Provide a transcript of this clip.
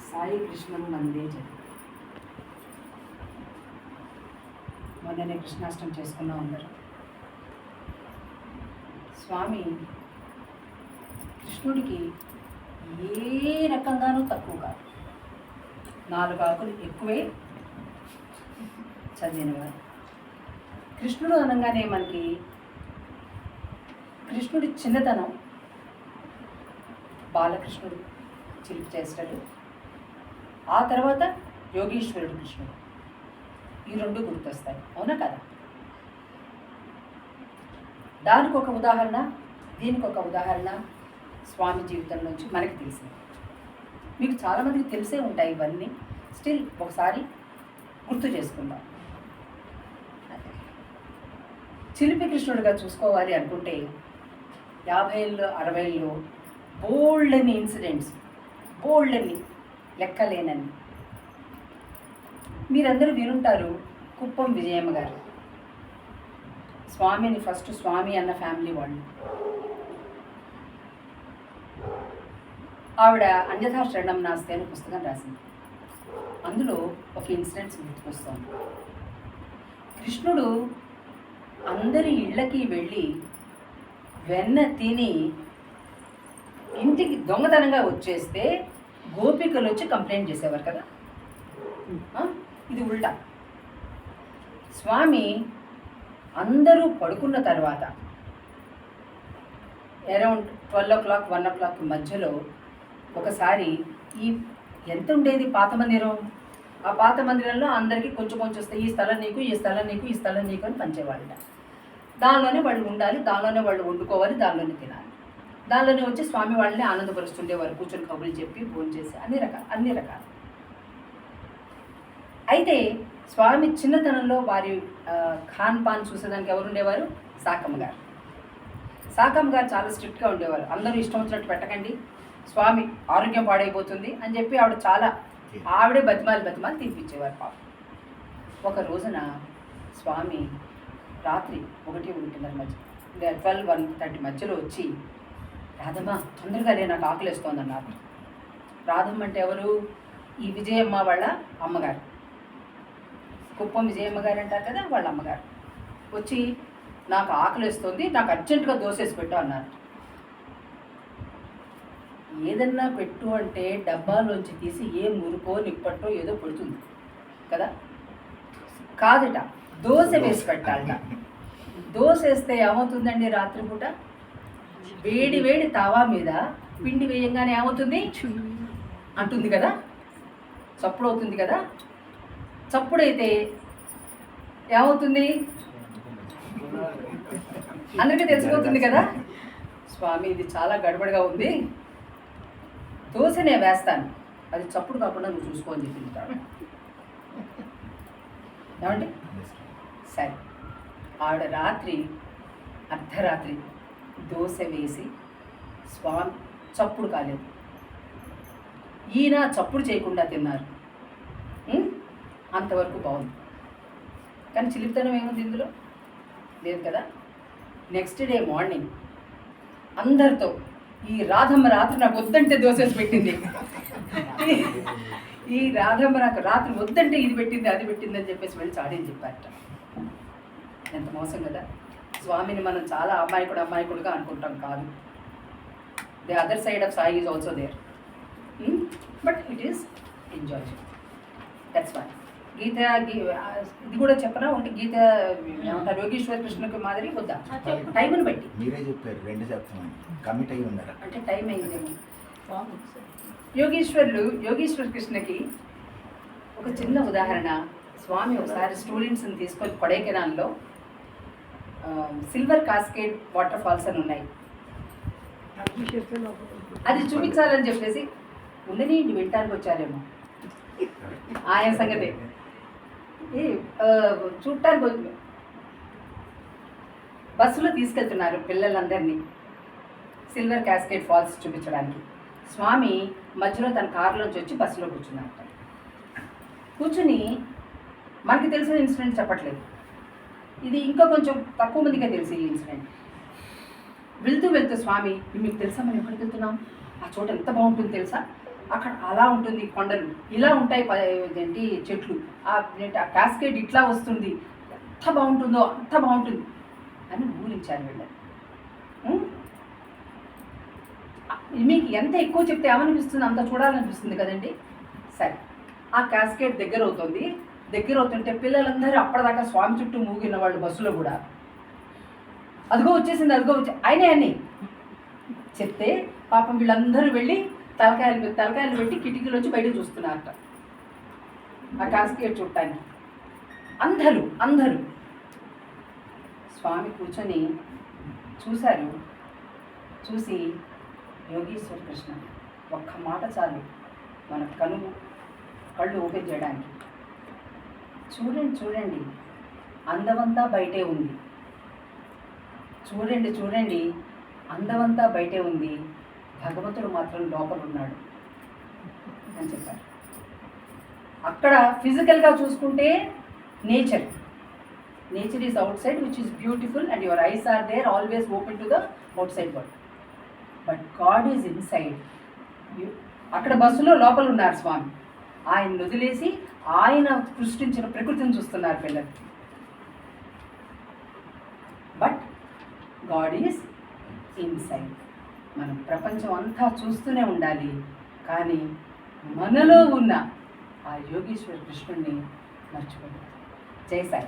సాయి కృష్ణం వందే జగత్. మొన్ననే కృష్ణాష్టమి చేసుకున్నాం అందరం. స్వామి కృష్ణుడికి ఏ రకంగానూ తక్కువ కాదు. 4 ఆకులు ఎక్కువే చదివినవారు. కృష్ణుడు అనగానే మనకి కృష్ణుడి చిన్నతనం, బాలకృష్ణుడు చిలిపి చేస్తాడు, ఆ తర్వాత యోగీశ్వరుడు కృష్ణుడు, ఈ 2 గుర్తొస్తాయి. అవునా కదా? దానికి ఒక ఉదాహరణ, దీనికి ఒక ఉదాహరణ స్వామి జీవితం నుంచి మనకి తెలిసింది. మీకు చాలామందికి తెలిసే ఉంటాయి ఇవన్నీ. స్టిల్ ఒకసారి గుర్తు చేసుకుందాం. చిలిపి కృష్ణుడిగా చూసుకోవాలి అనుకుంటే 50ల్లో 60ల్లో బోల్డని ఇన్సిడెంట్స్, బోల్డని లెక్కలేనని. మీరందరూ వినుంటారు కుప్పం విజయమ్మ గారు. స్వామిని ఫస్ట్ స్వామి అన్న ఫ్యామిలీ వాళ్ళు. ఆవిడ అన్యథా శరణం నాస్తి అని పుస్తకం రాసింది. అందులో ఒక ఇన్సిడెంట్స్ గుర్తుకొస్తుంది. కృష్ణుడు అందరి ఇళ్ళకి వెళ్ళి వెన్న తిని ఇంటికి దొంగతనంగా వచ్చేస్తే గోపికలు వచ్చి కంప్లైంట్ చేసేవారు కదా. ఇది ఉల్టా. స్వామి అందరూ పడుకున్న తర్వాత అరౌండ్ 12 o'clock 1 o'clock మధ్యలో ఒకసారి ఈ ఎంత ఉండేది పాత మందిరం, ఆ పాత మందిరంలో అందరికీ కొంచెం కొంచెం వస్తే ఈ స్థలం నీకు, ఈ స్థలం నీకు, ఈ స్థలం నీకు అని పంచేవాళ్ళ. దానిలోనే వాళ్ళు ఉండాలి, దానిలోనే వాళ్ళు వండుకోవాలి, దానిలోనే తినాలి. దానిలోనే వచ్చి స్వామి వాళ్ళని ఆనందపరుస్తుండేవారు, కూర్చొని కబుర్లు చెప్పి భోజనం చేసి అన్ని రకాలు. అయితే స్వామి చిన్నతనంలో వారి ఖాన్ పాన్ చూసేదానికి ఎవరు ఉండేవారు? సాకమ్మ గారు. సాకమ్మ గారు చాలా స్ట్రిక్ట్గా ఉండేవారు. అందరూ ఇష్టం వచ్చినట్టు పెట్టకండి, స్వామి ఆరోగ్యం పాడైపోతుంది అని చెప్పి ఆవిడే బతిమాలి తినిపించేవారు పాపం. ఒక రోజున స్వామి రాత్రి 1-1:30 మధ్య 12-1:30 మధ్యలో వచ్చి, రాధమ్మ తొందరగా నాకు ఆకలిస్తోంది అన్నారు. రాధమ్మ అంటే ఎవరు? ఈ విజయమ్మ వాళ్ళ అమ్మగారు, కుప్పం విజయమ్మ గారు అంటారు కదా, వాళ్ళ అమ్మగారు. వచ్చి నాకు ఆకలిస్తుంది, నాకు అర్జెంటుగా దోసేసి పెట్టు అన్నారు. ఏదన్నా పెట్టు అంటే డబ్బాలోంచి తీసి ఏ మురుకో నిప్పట్టో ఏదో పెడుతుంది కదా. కాదట, దోశ వేసి పెట్టాలట. దోశ వేస్తే ఏమవుతుందండి? రాత్రిపూట వేడి వేడి తవా మీద పిండి వేయంగానే ఏమవుతుంది? అంటుంది కదా, చప్పుడు అవుతుంది కదా. చప్పుడైతే ఏమవుతుంది? అందరికీ తెలిసిపోతుంది కదా. స్వామి ఇది చాలా గడబడిగా ఉంది, దోశ నేను వేస్తాను, అది చప్పుడు కాకుండా నువ్వు చూసుకోని చెప్పింటాడు. ఏమండి? సరే, ఆవిడ అర్ధరాత్రి దోశ వేసి స్వామి చప్పుడు కాలేదు, ఈయన చప్పుడు చేయకుండా తిన్నారు. అంతవరకు బాగుంది. కానీ చిలిపితనం ఏముంది ఇందులో? లేదు కదా. నెక్స్ట్ డే మార్నింగ్ అందరితో, ఈ రాధమ్మ రాత్రి నాకు వద్దంటే దోశ పెట్టింది, ఈ రాధమ్మ నాకు రాత్రి వద్దంటే ఇది పెట్టింది, అది పెట్టింది అని చెప్పేసి వెళ్ళి చాడీని చెప్పారట. ఎంత మోసం కదా. స్వామిని మనం చాలా అమాయకుడుగా అనుకుంటాం. కాదు, the other side of Sai is also there, but it is enjoy. That's why Gita ఇది కూడా చెప్పనా ఉంటే గీత ఏమంటారు? యోగీశ్వర కృష్ణకి మాదిరి వద్దా? టైంని బట్టి మీరే చెప్పారు 2 చెప్తామని కమిట్ అయ్యి ఉన్నారా అంటే టైం అయిందేమో. యోగీశ్వర కృష్ణకి ఒక చిన్న ఉదాహరణ. స్వామి ఒకసారి స్టూడెంట్స్ని తీసుకొని కొడైకెనాల్లో సిల్వర్ కాస్కేడ్ వాటర్ ఫాల్స్ అని ఉన్నాయి, అది చూపించాలని చెప్పేసి ఉండని ఇంటి వింటానికి వచ్చారేమో ఆయన సంగతే. చూడటానికి బస్సులో తీసుకెళ్తున్నారు పిల్లలందరినీ సిల్వర్ క్యాస్కేడ్ ఫాల్స్ చూపించడానికి. స్వామి మధ్యలో తన కారులోంచి వచ్చి బస్సులో కూర్చున్నారట. కూర్చుని మనకి తెలిసిన ఇన్సిడెంట్ చెప్పట్లేదు, ఇది ఇంకా కొంచెం తక్కువ మందిగా తెలిసి ఈ ఇన్సిడెంట్. వెళ్తూ స్వామి, మీకు తెలుసా మనం ఎక్కడికి వెళ్తున్నాం, ఆ చోట ఎంత బాగుంటుంది తెలుసా, అక్కడ అలా ఉంటుంది కొండలు, ఇలా ఉంటాయి ఏంటి చెట్లు, ఆ క్యాస్కేడ్ ఇట్లా వస్తుంది, ఎంత బాగుంటుందో అంత బాగుంటుంది అని ఊరించారు వీళ్ళని. మీకు ఎంత ఎక్కువ చెప్తే ఏమనిపిస్తుంది, అంత చూడాలనిపిస్తుంది కదండి. సరే, ఆ క్యాస్కేడ్ దగ్గర అవుతుంటే పిల్లలందరూ అప్పటిదాకా స్వామి చుట్టూ మూగిన వాళ్ళు బస్సులో కూడా అదిగో వచ్చేసింది ఆయనే అని చెప్తే పాపం వీళ్ళందరూ వెళ్ళి తలకాయలు పెట్టి కిటికీలోంచి బయటకు చూస్తున్నారట ఆ క్యాస్కేడ్ చూడటానికి. అందరూ స్వామి కూర్చొని చూశారు. చూసి యోగీశ్వర కృష్ణ ఒక్క మాట చాలు మన కళ్ళు ఓపెన్ చేయడానికి. చూడండి అందమంతా బయటే ఉంది, చూడండి అందమంతా బయటే ఉంది, భగవంతుడు మాత్రం లోపల ఉన్నాడు అని చెప్పారు. అక్కడ ఫిజికల్గా చూసుకుంటే nature is outside which is beautiful and your eyes are there always open to the outside world, but God is inside. అక్కడ బస్సులో లోపల ఉన్నారు స్వామి, ఆయన వదిలేసి ఆయన సృష్టించిన ప్రకృతిని చూస్తున్నారు పిల్లలు. But God is inside. మనం ప్రపంచం అంతా చూస్తూనే ఉండాలి, కానీ మనలో ఉన్న ఆ యోగీశ్వర కృష్ణుడిని మర్చిపోయారు. జై సాయి.